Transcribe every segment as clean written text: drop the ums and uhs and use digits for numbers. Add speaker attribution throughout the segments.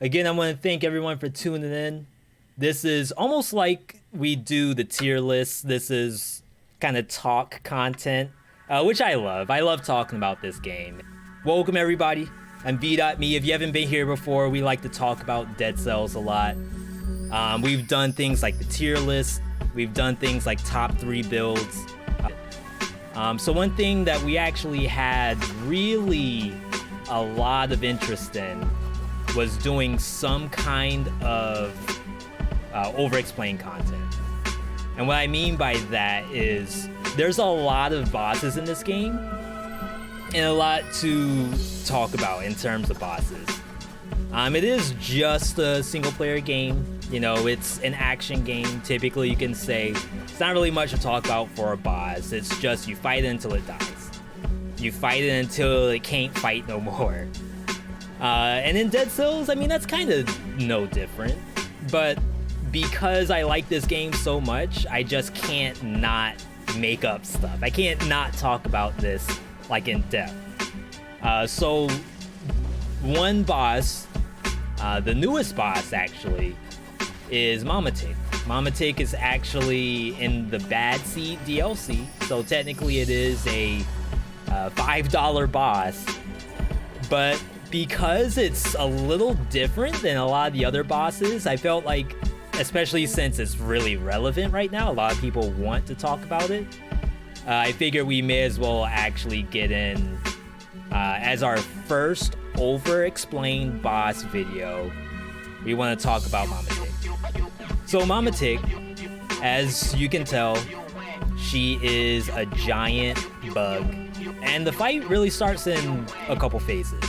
Speaker 1: Again, I want to thank everyone for tuning in. This is almost like we do the tier list. This is kind of talk content, which I love. I love talking about this game. Welcome, everybody. I'm Veedotme. If you haven't been here before, we like to talk about Dead Cells a lot. We've done things like the tier list. We've done things like top 3 builds. So one thing that we actually had really a lot of interest in was doing some kind of Overexplained content. And what I mean by that is there's a lot of bosses in this game and a lot to talk about in terms of bosses. It is just a single player game. You know, it's an action game. Typically you can say it's not really much to talk about for a boss. It's just you fight it until it dies. You fight it until it can't fight no more. And in Dead Cells, I mean, that's kind of no different. But because I like this game so much, I just can't not make up stuff. I can't not talk about this like in depth. So one boss, the newest boss actually, is Mama Tick. Mama Tick is actually in the Bad Seed DLC, so technically it is a $5 boss. But because it's a little different than a lot of the other bosses, I felt like, especially since it's really relevant right now, a lot of people want to talk about it. I figured we may as well actually get in as our first Overexplained boss video. We want to talk about Mama Tick. So Mama Tick, as you can tell, she is a giant bug. And the fight really starts in a couple phases.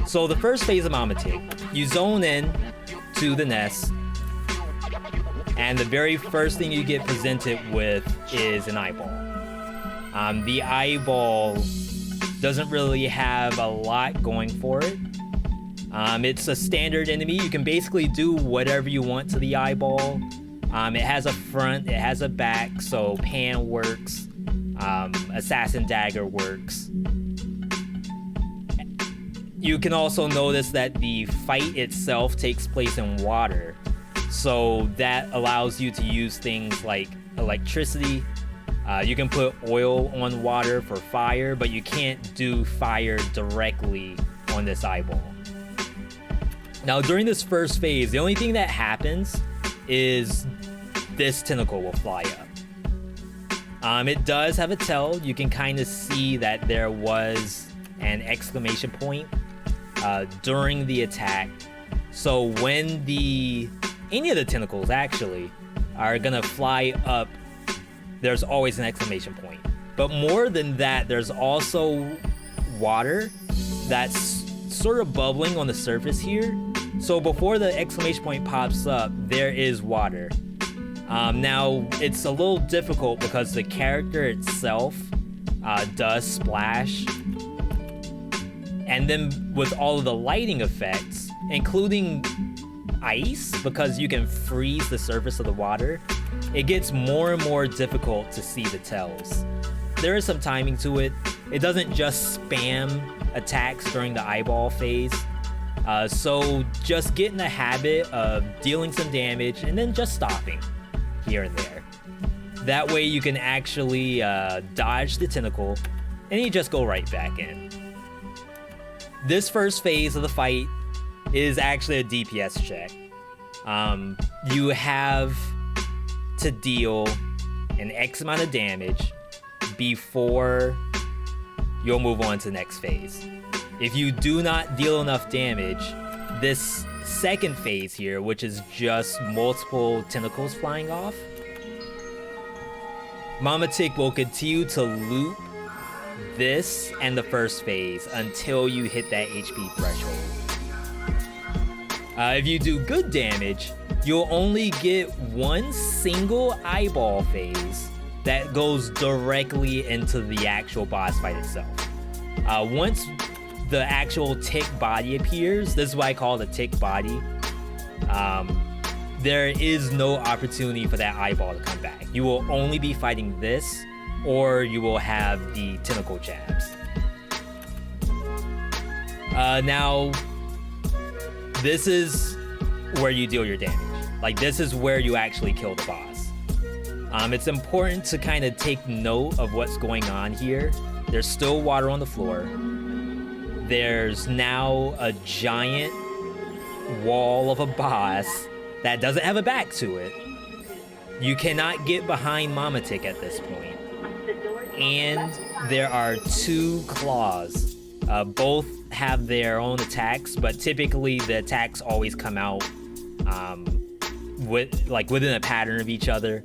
Speaker 1: So the first phase of Mama Tick, you zone in to the nest, and the very first thing you get presented with is an eyeball. The eyeball doesn't really have a lot going for it. It's a standard enemy. You can basically do whatever you want to the eyeball. It has a front, it has a back, so pan works, assassin dagger works. You can also notice that the fight itself takes place in water, so that allows you to use things like electricity. You can put oil on water for fire, but you can't do fire directly on this eyeball. Now, during this first phase, the only thing that happens is this tentacle will fly up. It does have a tail. You can kind of see that there was an exclamation point during the attack. So when any of the tentacles actually are gonna fly up, there's always an exclamation point. But more than that, there's also water that's sort of bubbling on the surface here. So before the exclamation point pops up, there is water. Now, it's a little difficult because the character itself does splash. And then with all of the lighting effects, including ice, because you can freeze the surface of the water, it gets more and more difficult to see the tells. There is some timing to it. It doesn't just spam attacks during the eyeball phase. So just get in the habit of dealing some damage and then just stopping here and there. That way you can actually dodge the tentacle and you just go right back in. This first phase of the fight is actually a DPS check. You have to deal an X amount of damage before you'll move on to the next phase. If you do not deal enough damage, this second phase here, which is just multiple tentacles flying off, Mama Tick will continue to loop this and the first phase until you hit that HP threshold. If you do good damage, you'll only get one single eyeball phase that goes directly into the actual boss fight itself. Once the actual tick body appears, this is what I call the tick body, there is no opportunity for that eyeball to come back. You will only be fighting this, or you will have the tentacle jabs. Now, this is where you deal your damage. Like, this is where you actually kill the boss. It's important to kind of take note of what's going on here. There's still water on the floor. There's now a giant wall of a boss that doesn't have a back to it. You cannot get behind Mama Tick at this point. And there are 2 claws. Both have their own attacks, but typically the attacks always come out within a pattern of each other.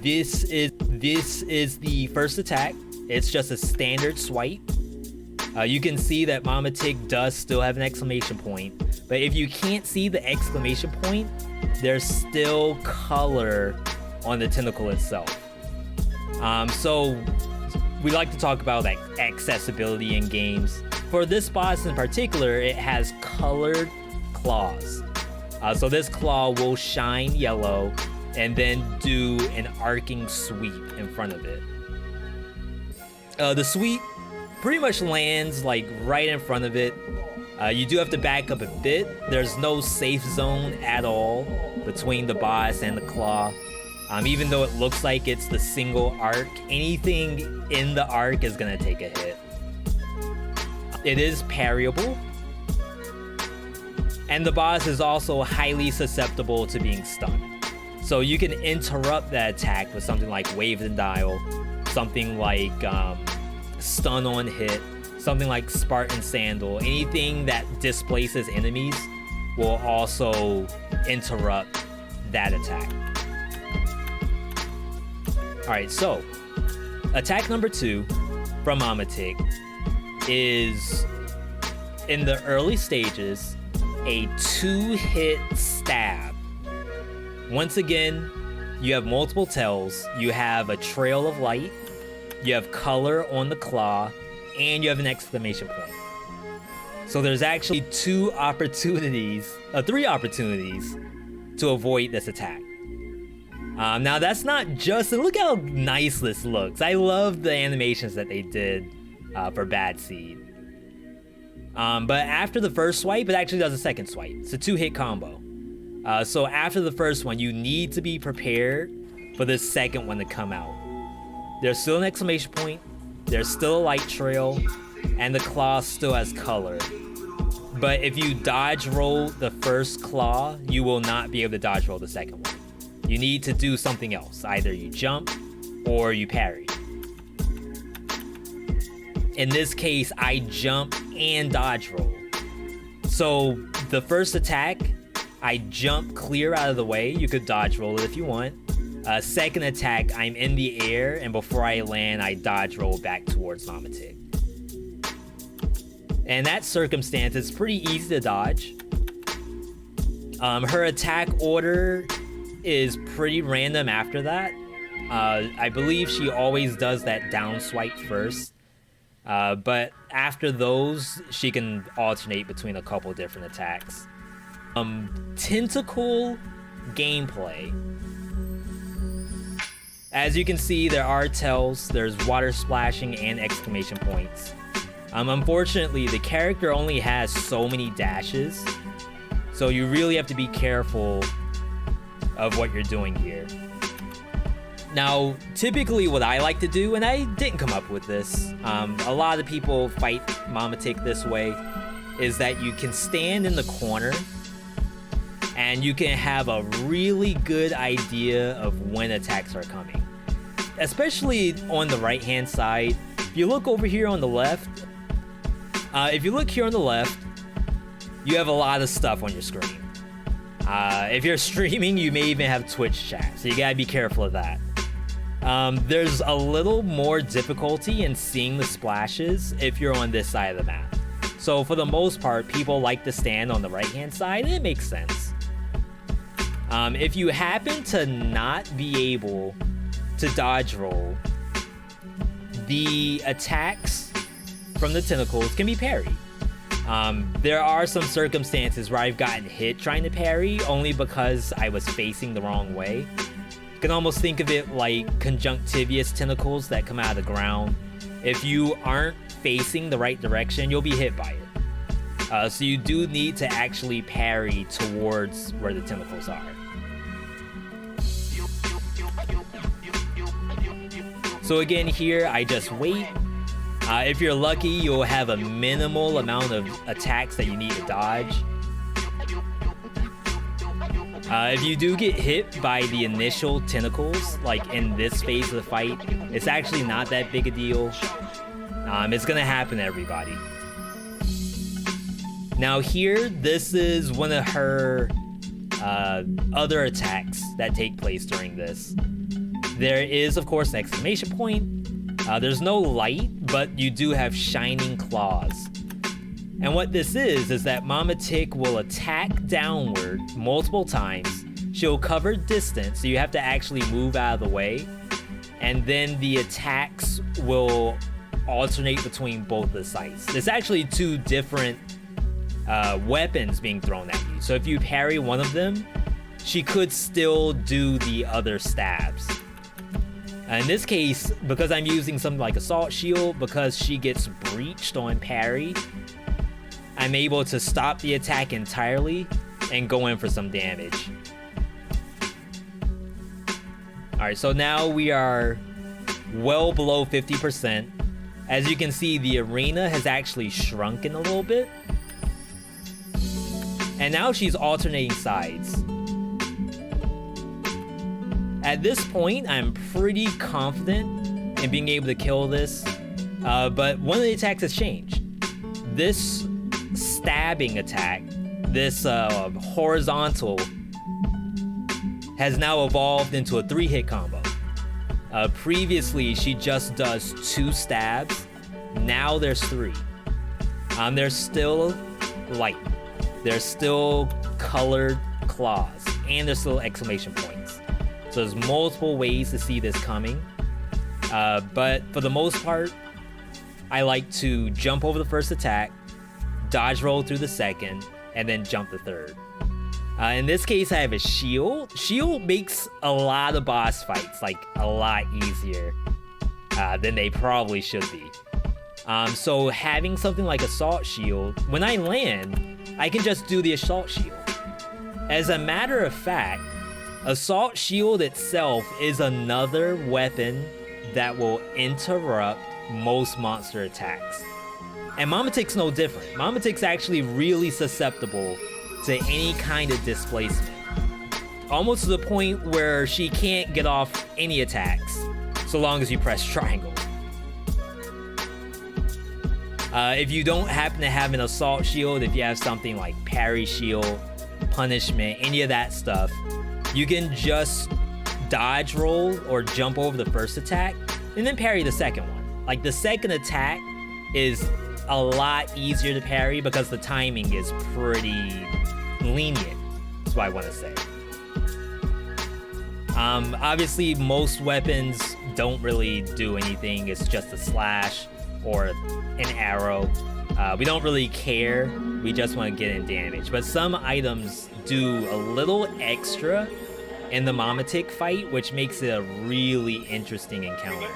Speaker 1: This is the first attack. It's just a standard swipe. You can see that Mama Tick does still have an exclamation point, but if you can't see the exclamation point, there's still color on the tentacle itself. So we like to talk about like accessibility in games. For this boss in particular, it has colored claws. So this claw will shine yellow and then do an arcing sweep in front of it. The sweep pretty much lands like right in front of it. You do have to back up a bit. There's no safe zone at all between the boss and the claw. Even though it looks like it's the single arc, anything in the arc is gonna take a hit. It is parryable. And the boss is also highly susceptible to being stunned. So you can interrupt that attack with something like Wave and Dial, something like Stun on Hit, something like Spartan Sandal. Anything that displaces enemies will also interrupt that attack. Alright, so attack number 2 from Mama Tick is, in the early stages, a 2-hit stab. Once again, you have multiple tells. You have a trail of light, you have color on the claw, and you have an exclamation point. So there's actually 3 opportunities to avoid this attack. Now that's not just, look how nice this looks. I love the animations that they did for Bad Seed. But after the first swipe, it actually does a second swipe. It's a 2-hit combo. So after the first one, you need to be prepared for the second one to come out. There's still an exclamation point, there's still a light trail, and the claw still has color. But if you dodge roll the first claw, you will not be able to dodge roll the second one. You need to do something else. Either you jump or you parry. In this case, I jump and dodge roll. So the first attack, I jump clear out of the way. You could dodge roll it if you want. Second attack, I'm in the air, and before I land, I dodge roll back towards Mama Tick. In that circumstance, it's pretty easy to dodge. Her attack order is pretty random after that. I believe she always does that down swipe first. But after those, she can alternate between a couple different attacks. Tentacle gameplay. As you can see, there are tells, there's water splashing and exclamation points. Unfortunately, the character only has so many dashes, so you really have to be careful of what you're doing here. Now, typically what I like to do, and I didn't come up with this, a lot of people fight Mama Tick this way, is that you can stand in the corner and you can have a really good idea of when attacks are coming. Especially on the right hand side. If you look over here on the left, you have a lot of stuff on your screen. If you're streaming, you may even have Twitch chat, so you gotta be careful of that. There's a little more difficulty in seeing the splashes if you're on this side of the map. So for the most part, people like to stand on the right hand side, and it makes sense. If you happen to not be able to dodge roll, the attacks from the tentacles can be parried. There are some circumstances where I've gotten hit trying to parry only because I was facing the wrong way. You can almost think of it like Conjunctivius tentacles that come out of the ground. If you aren't facing the right direction, you'll be hit by it. So you do need to actually parry towards where the tentacles are. So again here, I just wait. If you're lucky, you'll have a minimal amount of attacks that you need to dodge. If you do get hit by the initial tentacles, like in this phase of the fight, it's actually not that big a deal. It's gonna happen to everybody. Now here, this is one of her other attacks that take place during this. There is, of course, an exclamation point. There's no light, but you do have shining claws. And what this is that Mama Tick will attack downward multiple times. She'll cover distance, so you have to actually move out of the way. And then the attacks will alternate between both the sites. There's actually two different weapons being thrown at you. So if you parry one of them, she could still do the other stabs. In this case, because I'm using something like Assault Shield, because she gets breached on parry, I'm able to stop the attack entirely and go in for some damage. Alright, so now we are well below 50%. As you can see, the arena has actually shrunken a little bit. And now she's alternating sides. At this point, I'm pretty confident in being able to kill this, but one of the attacks has changed. This stabbing attack, this horizontal, has now evolved into a 3-hit combo. Previously, she just does 2 stabs. Now there's 3. There's still light. There's still colored claws, and there's still exclamation points. So there's multiple ways to see this coming. But for the most part, I like to jump over the first attack, dodge roll through the second, and then jump the third. In this case, I have a shield. Shield makes a lot of boss fights, like, a lot easier than they probably should be. So having something like Assault Shield, when I land, I can just do the Assault Shield. As a matter of fact, Assault Shield itself is another weapon that will interrupt most monster attacks. And Mama Tick's no different. Mama Tick's actually really susceptible to any kind of displacement. Almost to the point where she can't get off any attacks, so long as you press triangle. If you don't happen to have an Assault Shield, if you have something like Parry Shield, Punishment, any of that stuff, you can just dodge roll or jump over the first attack, and then parry the second one. Like, the second attack is a lot easier to parry because the timing is pretty lenient, that's what I want to say. Obviously, most weapons don't really do anything. It's just a slash or an arrow. We don't really care. We just want to get in damage. But some items do a little extra in the Mama Tick fight, which makes it a really interesting encounter.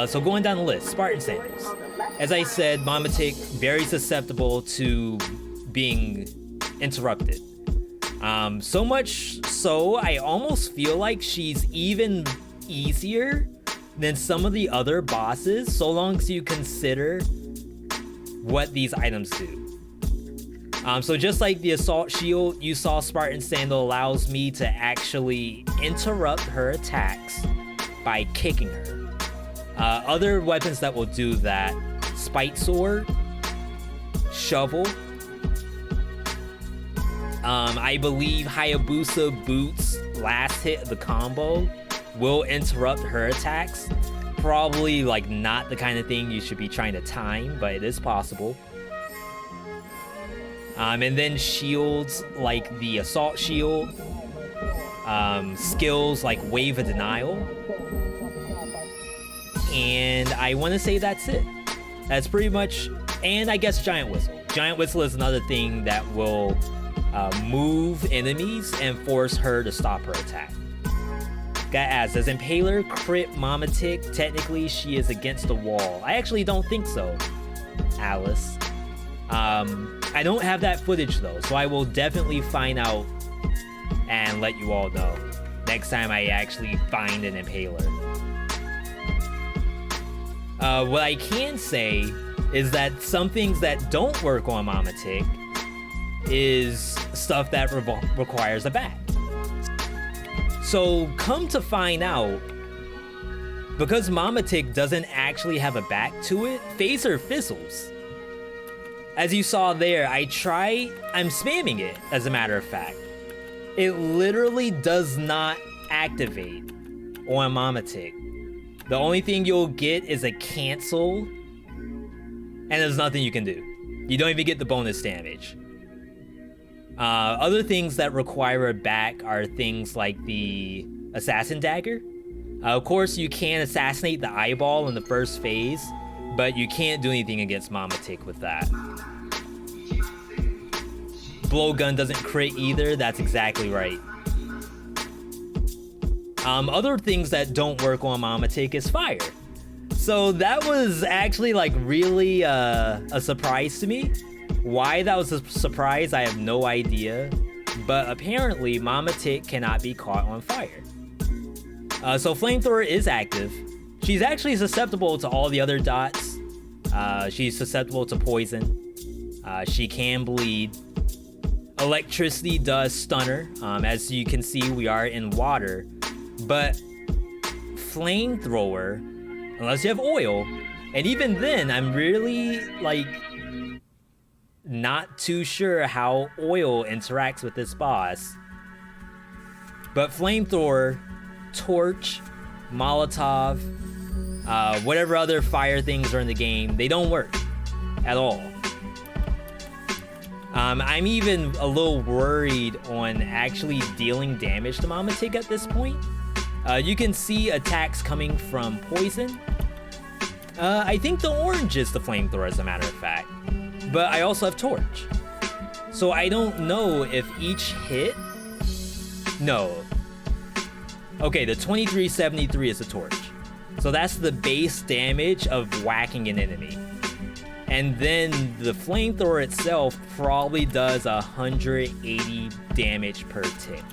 Speaker 1: So going down the list, Spartan Sandals. As I said, Mama Tick, very susceptible to being interrupted. So much so, I almost feel like she's even easier than some of the other bosses, so long as you consider what these items do. So just like the Assault Shield, you saw Spartan Sandal allows me to actually interrupt her attacks by kicking her. Other weapons that will do that, Spite Sword, Shovel, I believe Hayabusa Boots' last hit of the combo will interrupt her attacks. Probably like not the kind of thing you should be trying to time, but it is possible. And then shields like the Assault Shield, skills like Wave of Denial, and I want to say that's it. That's pretty much, and I guess Giant Whistle. Giant Whistle is another thing that will move enemies and force her to stop her attack. Gotta ask, does Impaler crit Mama Tick? Technically, she is against the wall. I actually don't think so, Alice. I don't have that footage though, so I will definitely find out and let you all know next time I actually find an impaler. What I can say is that some things that don't work on Mama Tick is stuff that requires a back. So come to find out, because Mama Tick doesn't actually have a back to it, Phaser fizzles. As you saw there, I'm spamming it, as a matter of fact. It literally does not activate on Mama Tick. The only thing you'll get is a cancel, and there's nothing you can do. You don't even get the bonus damage. Other things that require a back are things like the Assassin Dagger. Of course, you can assassinate the eyeball in the first phase, but you can't do anything against Mama Tick with that. Blowgun doesn't crit either, that's exactly right. Other things that don't work on Mama Tick is fire. So that was actually like really a surprise to me. Why that was a surprise, I have no idea. But apparently, Mama Tick cannot be caught on fire. So Flamethrower is active. She's actually susceptible to all the other dots. She's susceptible to poison. She can bleed. Electricity does stun her. As you can see, we are in water. But Flamethrower, unless you have oil, and even then, I'm really like not too sure how oil interacts with this boss. But Flamethrower, Torch, Molotov, whatever other fire things are in the game, they don't work at all. I'm even a little worried on actually dealing damage to Mama Tick at this point. You can see attacks coming from poison. I think the orange is the Flamethrower, as a matter of fact. But I also have Torch. So I don't know if each hit... No. Okay, the 2373 is the Torch. So that's the base damage of whacking an enemy. And then the Flamethrower itself probably does 180 damage per tick.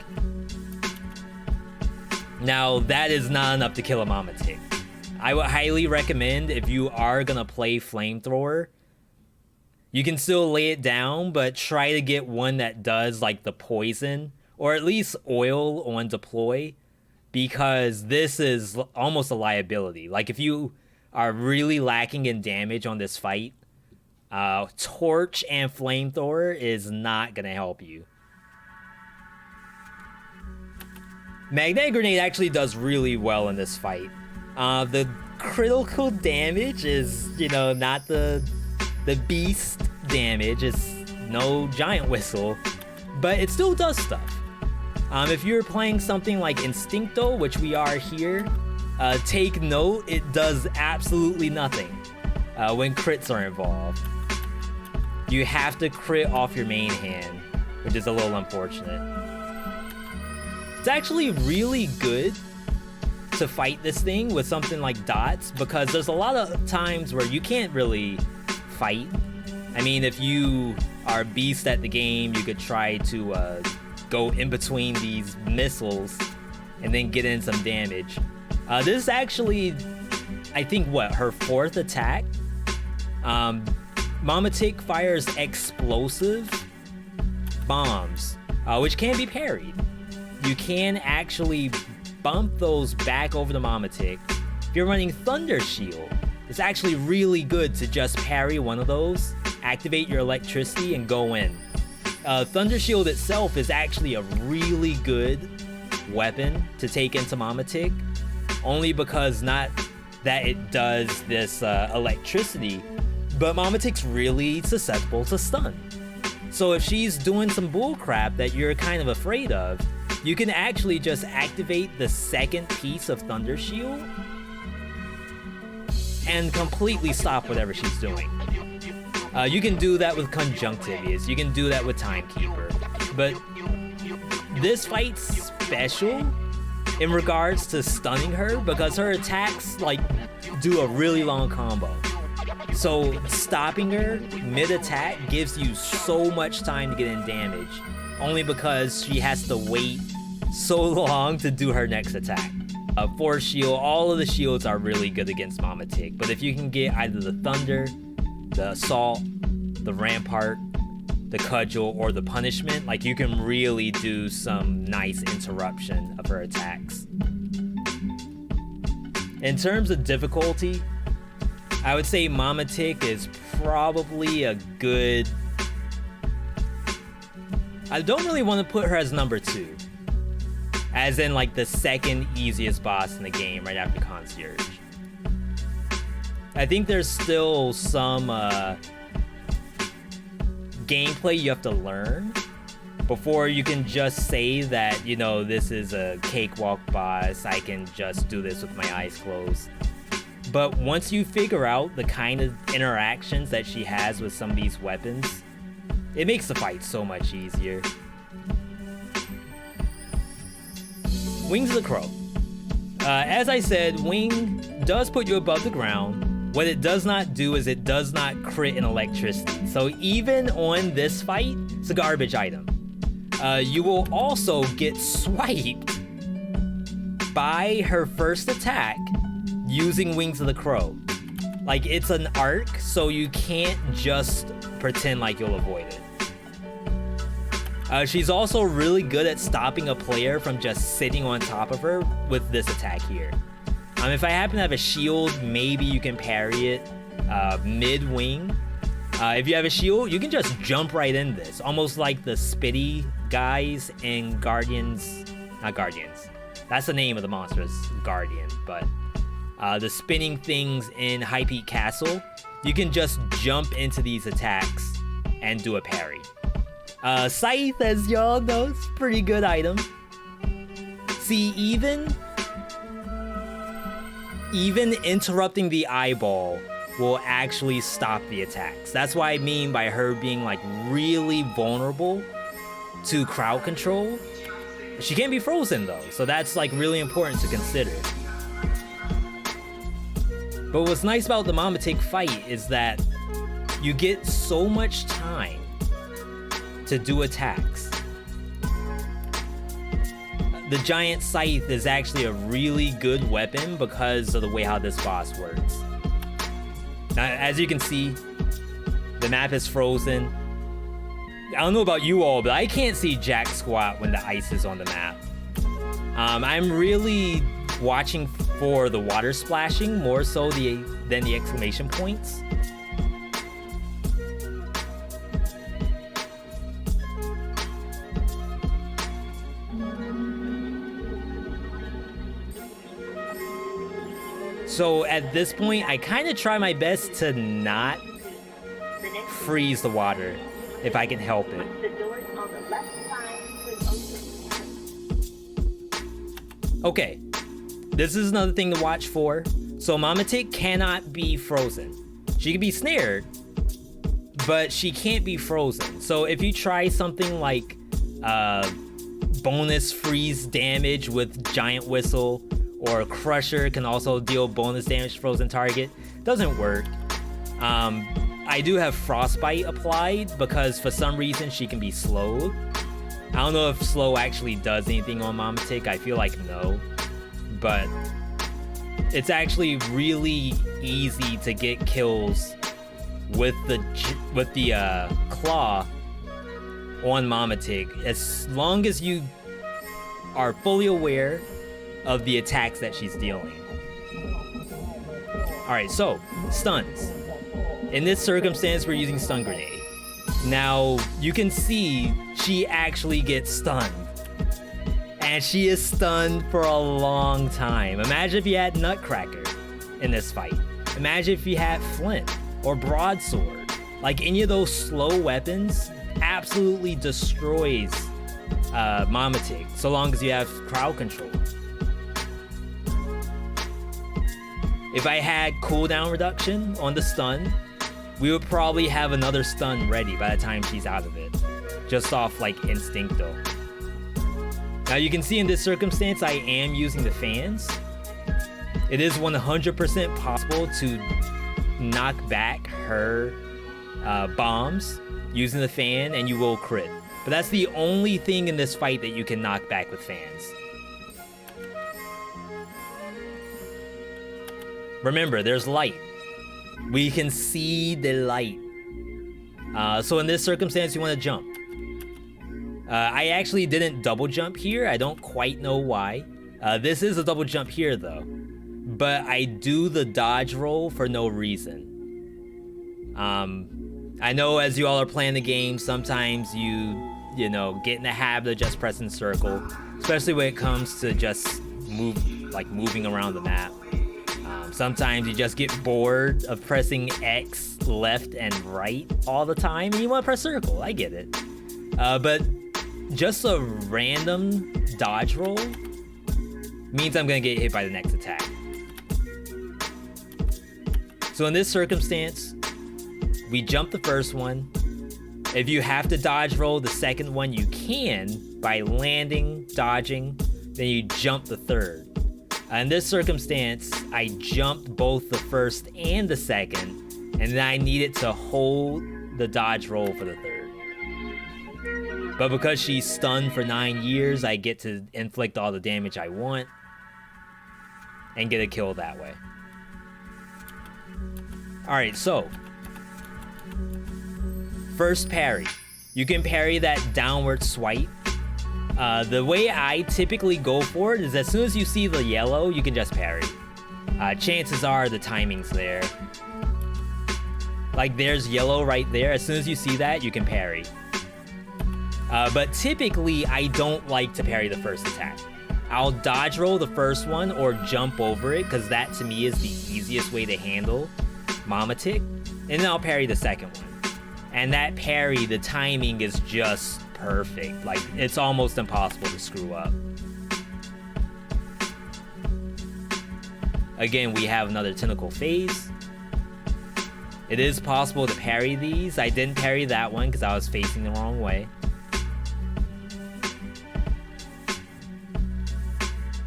Speaker 1: Now, that is not enough to kill a Mama Tick. I would highly recommend, if you are gonna play Flamethrower, you can still lay it down, but try to get one that does like the poison, or at least oil on deploy, because this is almost a liability. Like if you are really lacking in damage on this fight, Torch and Flamethrower is not gonna help you. Magnetic Grenade actually does really well in this fight. The critical damage is, you know, not the beast damage. It's no giant whistle, but it still does stuff. If you're playing something like Instincto, which we are here, take note, it does absolutely nothing when crits are involved. You have to crit off your main hand, which is a little unfortunate. It's actually really good to fight this thing with something like dots, because there's a lot of times where you can't really fight. I mean, if you are a beast at the game, you could try to go in between these missiles and then get in some damage. This is actually, I think, her fourth attack. Mama Tick fires explosive bombs, which can be parried. You can actually bump those back over the Mama Tick. If you're running Thunder Shield, it's actually really good to just parry one of those, activate your electricity, and go in. Thunder Shield itself is actually a really good weapon to take into Mama Tick, only because not that it does this electricity, but Mama Tick's really susceptible to stun. So if she's doing some bullcrap that you're kind of afraid of, you can actually just activate the second piece of Thunder Shield and completely stop whatever she's doing. You can do that with Conjunctivius, you can do that with Timekeeper, but this fight's special in regards to stunning her because her attacks like do a really long combo. So stopping her mid-attack gives you so much time to get in damage, only because she has to wait so long to do her next attack. Force shield, all of the shields are really good against Mama Tick, but if you can get either the Thunder, the Assault, the Rampart, the Cudgel, or the Punishment, like, you can really do some nice interruption of her attacks. In terms of difficulty, I would say Mama Tick is probably a good... I don't really want to put her as number 2. As in, like, the second easiest boss in the game, right after Concierge. I think there's still some gameplay you have to learn before you can just say that, you know, this is a cakewalk boss, I can just do this with my eyes closed. But once you figure out the kind of interactions that she has with some of these weapons, it makes the fight so much easier. Wings of the Crow. As I said, Wing does put you above the ground. What it does not do is it does not crit in electricity. So even on this fight, it's a garbage item. You will also get swiped by her first attack using Wings of the Crow. Like, it's an arc, so you can't just pretend like you'll avoid it. She's also really good at stopping a player from just sitting on top of her with this attack here. If I happen to have a shield, maybe you can parry it mid-wing. If you have a shield, you can just jump right in this, almost like the Spitty guys in Guardians. Not Guardians. That's the name of the monsters, Guardian. But the spinning things in High Peak Castle, you can just jump into these attacks and do a parry. Scythe, as y'all know, is a pretty good item. See, even interrupting the eyeball will actually stop the attacks. That's what I mean by her being, like, really vulnerable to crowd control. She can't be frozen though, so that's, like, really important to consider. But what's nice about the Mama Tick fight is that you get so much time to do attacks. The giant scythe is actually a really good weapon because of the way how this boss works. Now, as you can see, the map is frozen. I don't know about you all, but I can't see jack squat when the ice is on the map. I'm really watching for the water splashing more so than the exclamation points. So at this point, I kind of try my best to not freeze the water if I can help it. Okay, this is another thing to watch for. So Mama Tick cannot be frozen. She can be snared, but she can't be frozen. So if you try something like bonus freeze damage with Giant Whistle, or Crusher can also deal bonus damage to frozen target, doesn't work. I do have Frostbite applied because for some reason she can be slowed. I don't know if slow actually does anything on Mama Tick. I feel like no, but it's actually really easy to get kills with the claw on Mama Tick, as long as you are fully aware of the attacks that she's dealing. Alright, so, stuns. In this circumstance, we're using Stun Grenade. Now, you can see she actually gets stunned. And she is stunned for a long time. Imagine if you had Nutcracker in this fight. Imagine if you had Flint or Broadsword. Like, any of those slow weapons absolutely destroys Mama Tick, so long as you have crowd control. If I had cooldown reduction on the stun, we would probably have another stun ready by the time she's out of it. Just off, like, Instincto. Now you can see in this circumstance, I am using the fans. It is 100% possible to knock back her bombs using the fan, and you will crit. But that's the only thing in this fight that you can knock back with fans. Remember, there's light. We can see the light. So in this circumstance, you want to jump. I actually didn't double jump here. I don't quite know why. This is a double jump here though. But I do the dodge roll for no reason. I know as you all are playing the game, sometimes you know, get in the habit of just pressing circle, especially when it comes to just moving around the map. Sometimes you just get bored of pressing X left and right all the time, and you want to press circle. I get it. But just a random dodge roll means I'm gonna get hit by the next attack. So in this circumstance, we jump the first one. If you have to dodge roll the second one, you can by landing, dodging, then you jump the third. In this circumstance, I jumped both the first and the second, and then I needed to hold the dodge roll for the third. But because she's stunned for 9 years, I get to inflict all the damage I want and get a kill that way. Alright, so first parry. You can parry that downward swipe. The way I typically go for it is as soon as you see the yellow, you can just parry. Chances are the timing's there. Like there's yellow right there. As soon as you see that, you can parry. But typically, I don't like to parry the first attack. I'll dodge roll the first one or jump over it, because that to me is the easiest way to handle Mama Tick. And then I'll parry the second one. And that parry, the timing is just perfect. Like, it's almost impossible to screw up. Again, we have another tentacle phase. It is possible to parry these. I didn't parry that one because I was facing the wrong way.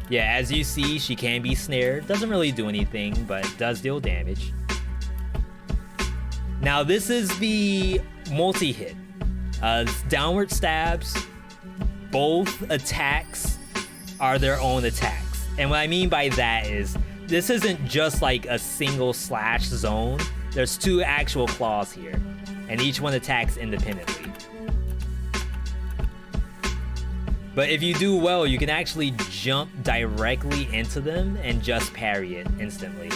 Speaker 1: Yeah, as you see, she can be snared. Doesn't really do anything, but does deal damage. Now, this is the multi-hit. Downward stabs. Both attacks are their own attacks. And what I mean by that is, this isn't just like a single slash zone. There's two actual claws here, and each one attacks independently. But if you do well, you can actually jump directly into them and just parry it instantly.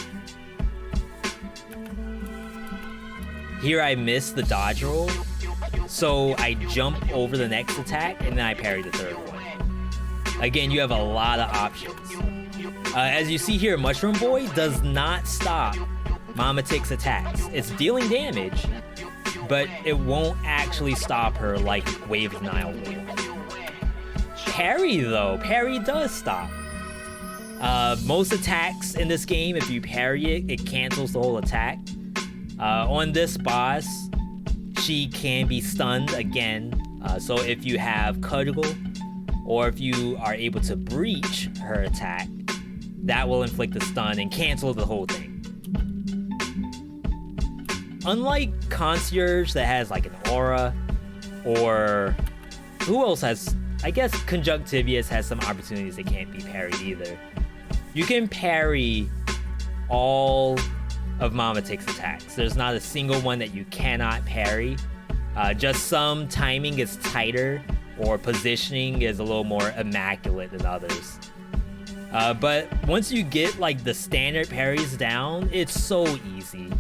Speaker 1: Here I missed the dodge roll, so I jump over the next attack and then I parry the third one. Again, you have a lot of options. As you see here, Mushroom Boy does not stop Mama Tick's attacks. It's dealing damage, but it won't actually stop her like Wave of Nile will. Parry though, parry does stop. Most attacks in this game, if you parry it, it cancels the whole attack. On this boss, she can be stunned again. So if you have Cudgel, or if you are able to breach her attack, that will inflict a stun and cancel the whole thing. Unlike Concierge that has like an aura, or who else has, I guess Conjunctivius has some opportunities that can't be parried either. You can parry all of Mama Tick's attacks. There's not a single one that you cannot parry. Just some timing is tighter, or positioning is a little more immaculate than others. But once you get like the standard parries down, it's so easy.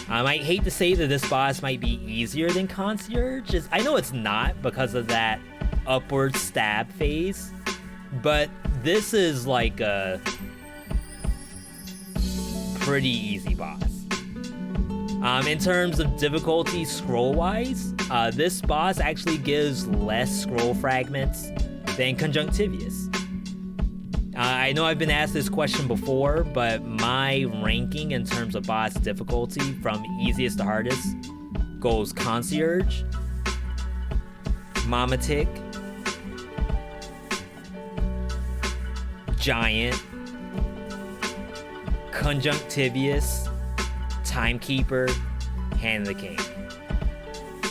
Speaker 1: I might hate to say that this boss might be easier than Concierge. I know it's not because of that upward stab phase, but this is like a pretty easy boss. In terms of difficulty scroll-wise, this boss actually gives less scroll fragments than Conjunctivius. I know I've been asked this question before, but my ranking in terms of boss difficulty from easiest to hardest goes Concierge, Mama Tick, Giant, Conjunctivius, Timekeeper, Hand the King.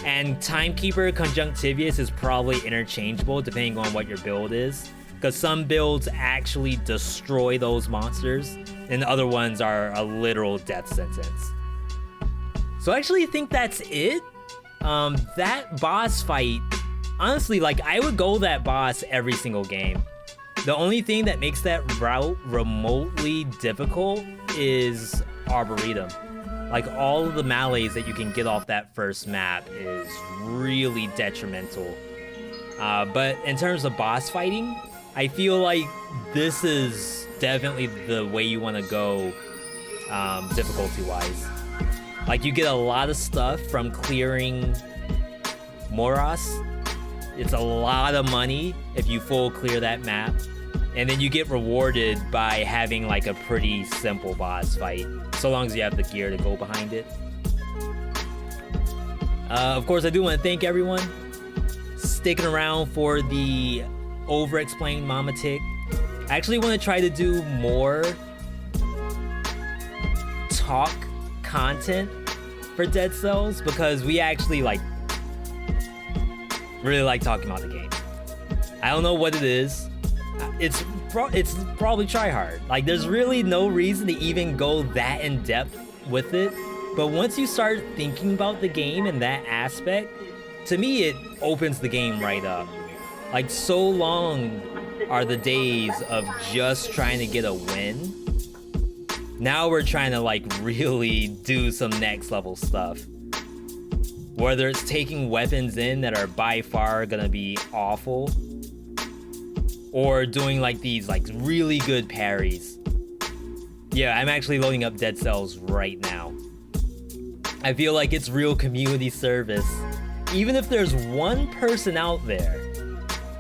Speaker 1: And Timekeeper, Conjunctivius is probably interchangeable depending on what your build is, because some builds actually destroy those monsters, and other ones are a literal death sentence. So I actually think that's it. That boss fight, honestly, like, I would go that boss every single game. The only thing that makes that route remotely difficult is Arboretum. Like, all of the melees that you can get off that first map is really detrimental. But in terms of boss fighting, I feel like this is definitely the way you want to go, difficulty-wise. Like, you get a lot of stuff from clearing Moros. It's a lot of money if you full clear that map. And then you get rewarded by having like a pretty simple boss fight, so long as you have the gear to go behind it. Of course, I do want to thank everyone sticking around for the Overexplained Mama Tick. I actually want to try to do more talk content for Dead Cells, because we actually really like talking about the game. I don't know what it is. It's probably try hard. Like, there's really no reason to even go that in depth with it. But once you start thinking about the game in that aspect, to me, it opens the game right up. Like, so long are the days of just trying to get a win. Now we're trying to like really do some next level stuff. Whether it's taking weapons in that are by far gonna be awful, or doing like these like really good parries. Yeah, I'm actually loading up Dead Cells right now. I feel like it's real community service. Even if there's one person out there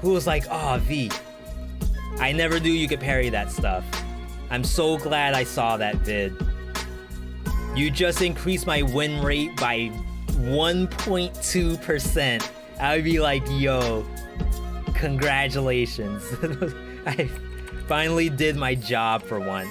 Speaker 1: who was like, "Oh, V, I never knew you could parry that stuff. I'm so glad I saw that vid. You just increased my win rate by 1.2%. I would be like, yo, congratulations. I finally did my job for once.